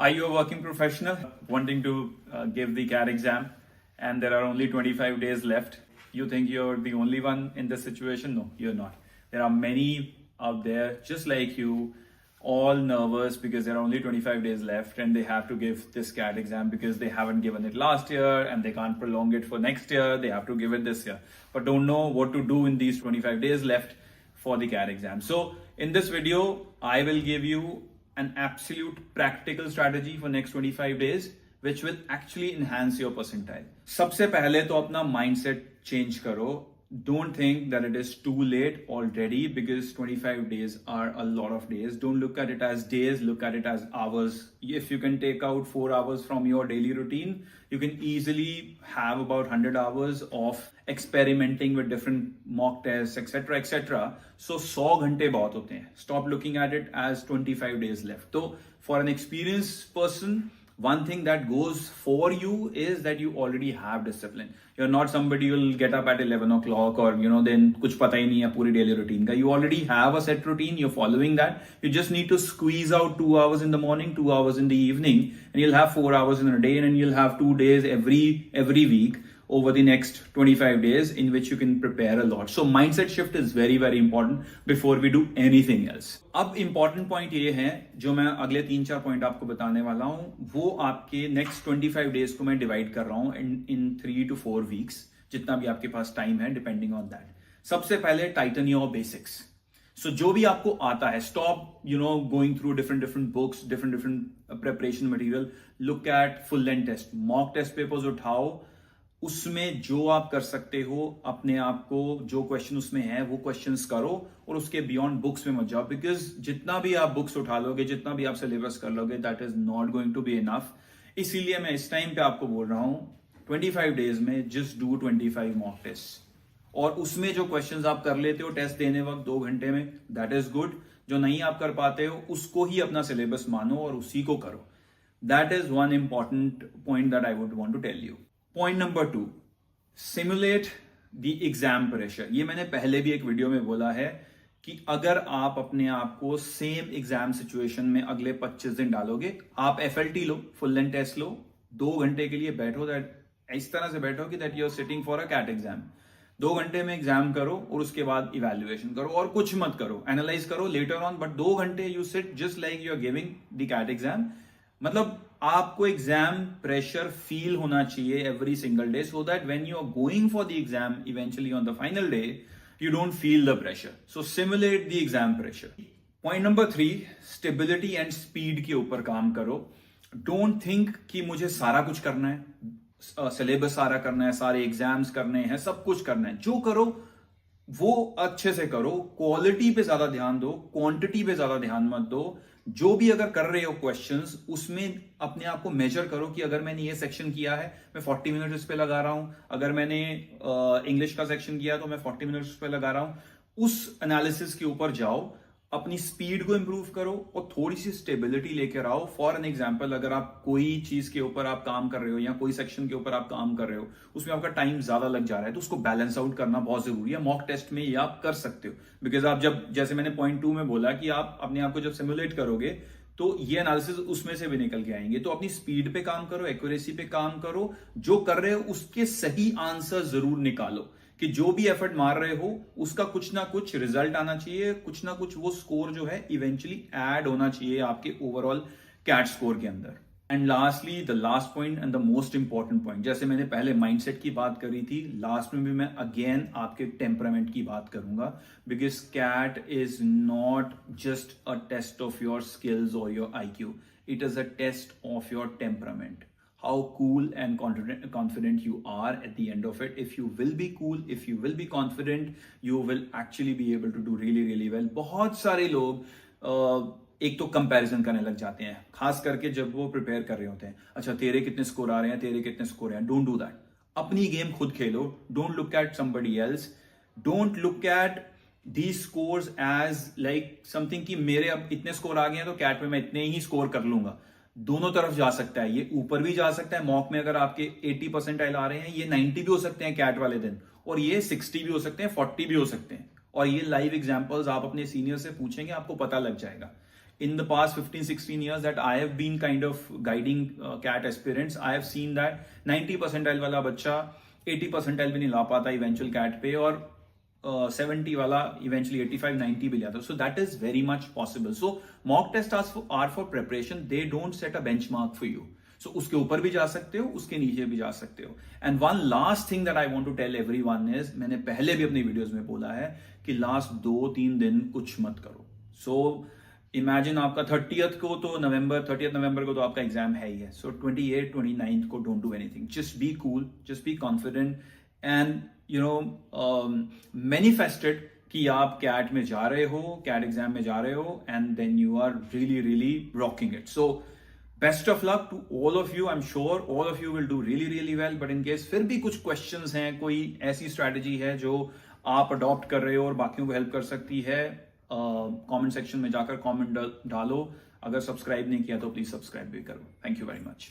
Are you a working professional wanting to give the CAT exam and there are only 25 days left? You think you're the only one in this situation? No, you're not. There are many out there just like you, all nervous because there are only 25 days left and they have to give this CAT exam because they haven't given it last year and they can't prolong it for next year. They have to give it this year, but don't know what to do in these 25 days left for the CAT exam. So in this video, I will give you an absolute practical strategy for next 25 days which will actually enhance your percentile. सबसे पहले तो अपना mindset change करो. Don't think that it is too late already because 25 days are a lot of days. Don't look at it as days, look at it as hours. If you can take out 4 hours from your daily routine, you can easily have about 100 hours of experimenting with different mock tests, etc. etc. So 100 घंटे बहुत होते हैं. Stop looking at it as 25 days left. So for an experienced person, one thing that goes for you is that you already have discipline. You're not somebody who will get up at 11 o'clock or then कुछ पता ही नहीं है पूरी daily routine का. You already have a set routine. You're following that. You just need to squeeze out 2 hours in the morning, 2 hours in the evening, and you'll have 4 hours in a day, and you'll have 2 days every week over the next 25 days in which you can prepare a lot. So mindset shift is very, very important before we do anything else. अब important point ये है जो मैं अगले 3-4 point आपको बताने वाला हूँ, वो आपके next 25 days को मैं डिवाइड कर रहा हूँ in 3 to 4 weeks, जितना भी आपके पास टाइम है डिपेंडिंग ऑन दैट. सबसे पहले टाइटन योर बेसिक्स. So जो भी आपको आता है, stop going through different books, different preparation material. Look at full length test, mock test papers उठाओ. उसमें जो आप कर सकते हो अपने आप को, जो क्वेश्चन उसमें है वो क्वेश्चंस करो और उसके बियॉन्ड बुक्स में मत जाओ, बिकॉज जितना भी आप बुक्स उठा लोगे, जितना भी आप सिलेबस कर लोगे, that is not going to be enough. इसीलिए मैं इस टाइम पे आपको बोल रहा हूं 25 डेज में जस्ट डू 25 मॉक टेस्ट, और उसमें जो क्वेश्चंस आप कर लेते हो टेस्ट देने वक्त 2 घंटे में, दैट इज गुड. जो नहीं आप कर पाते हो उसको ही अपना सिलेबस मानो और उसी को करो. That is one important point that I would want to tell you. Point number 2, simulate the exam pressure. ये मैंने पहले भी एक वीडियो में बोला है कि अगर आप अपने आप को सेम एग्जाम सिचुएशन में अगले 25 दिन डालोगे, आप FLT लो, फुल लेंथ टेस्ट लो, 2 घंटे के लिए बैठो, दैट इस तरह से बैठो कि that you are sitting for a CAT exam. 2 घंटे में एग्जाम करो और उसके बाद इवेल्युएशन करो और कुछ मत करो, एनालाइज करो लेटर ऑन, बट 2 घंटे you sit just like you are giving the CAT exam. मतलब आपको एग्जाम प्रेशर फील होना चाहिए every single day, so that when you are going for the exam eventually on the final day you don't feel the pressure. So simulate the exam pressure. Point number 3, stability and speed के ऊपर काम करो. Don't think कि मुझे सारा कुछ करना है, सिलेबस सारा करना है, सारे एग्जाम्स करने हैं, सब कुछ करना है. जो करो वो अच्छे से करो, क्वालिटी पे ज्यादा ध्यान दो, क्वांटिटी पे ज्यादा ध्यान मत दो. जो भी अगर कर रहे हो क्वेश्चंस, उसमें अपने आप को मेजर करो कि अगर मैंने ये सेक्शन किया है मैं 40 मिनट इस पे लगा रहा हूं, अगर मैंने इंग्लिश का सेक्शन किया तो मैं 40 मिनट इस पे लगा रहा हूं. उस एनालिसिस के ऊपर जाओ, अपनी स्पीड को इंप्रूव करो और थोड़ी सी स्टेबिलिटी लेकर आओ. फॉर एन एग्जांपल, अगर आप कोई चीज के ऊपर आप काम कर रहे हो या कोई सेक्शन के ऊपर आप काम कर रहे हो, उसमें आपका टाइम ज्यादा लग जा रहा है, तो उसको बैलेंस आउट करना बहुत जरूरी है. मॉक टेस्ट में ये आप कर सकते हो, बिकॉज आप जब, जैसे मैंने पॉइंट 2 में बोला कि आप अपने आप को जब सिमुलेट करोगे तो ये एनालिसिस उसमें से भी निकल के आएंगे. तो अपनी स्पीड पे काम करो, एक्यूरेसी पे काम करो, जो कर रहे हो उसके सही आंसर जरूर निकालो, कि जो भी एफर्ट मार रहे हो उसका कुछ ना कुछ रिजल्ट आना चाहिए, कुछ ना कुछ वो स्कोर जो है इवेंचुअली ऐड होना चाहिए आपके ओवरऑल कैट स्कोर के अंदर. And lastly, the last point and the most important point, जैसे मैंने पहले माइंडसेट की बात करी थी, लास्ट में भी मैं अगेन आपके टेम्परामेंट की बात करूंगा, because CAT is not just a test of your skills और your IQ. It is a test of your temperament. How cool and confident you are at the end of it. If you will be cool, if you will be confident, you will actually be able to do really, really well. बहुत सारे लोग एक तो comparison करने लग जाते हैं, खास करके जब वो प्रिपेयर कर रहे होते हैं. अच्छा, तेरे कितने स्कोर आ रहे हैं, तेरे कितने स्कोर हैं. Don't do that. अपनी गेम खुद खेलो. Don't look at somebody else. Don't look at these scores as like something कि मेरे अब इतने स्कोर आ गए हैं तो कैट में मैं इतने ही स्कोर कर लूंगा. दोनों तरफ जा सकता है, ये ऊपर भी जा सकता है. मॉक में अगर आपके 80% आ रहे हैं, ये 90 भी हो सकते हैं कैट वाले दिन, और ये 60 भी हो सकते हैं, 40 भी हो सकते हैं. और ये लाइव एग्जांपल्स आप अपने सीनियर से पूछेंगे, आपको पता लग जाएगा. in the past 15-16 years that I have been kind of guiding CAT aspirants, I have seen that 90 percentile वाला बच्चा 80 percentile भी नहीं ला पाता eventual CAT पे, और 70 वाला eventually 85-90 भी लाता. So that is very much possible. So mock tests are for preparation. They don't set a benchmark for you. So उसके ऊपर भी जा सकते हो, उसके नीचे भी जा सकते हो. And one last thing that I want to tell everyone is, मैंने पहले भी अपनी वीडियोस में बोला है कि लास्ट 2-3 दिन कुछ मत करो. So इमेजिन आपका 30th नवंबर को तो आपका एग्जाम है ही है. सो 29th को don't do anything. Just be cool, just be confident, and you know manifested कि आप कैट में जा रहे हो, कैट एग्जाम में जा रहे हो, and then you are really really rocking it. So best of luck to all of you. I am sure all of you will do really really well. But in case फिर भी कुछ questions हैं, कोई ऐसी strategy है जो आप adopt कर रहे हो और बाकियों को हेल्प कर सकती है, कमेंट सेक्शन में जाकर कमेंट डालो. अगर सब्सक्राइब नहीं किया तो प्लीज सब्सक्राइब भी करो. Thank you very much.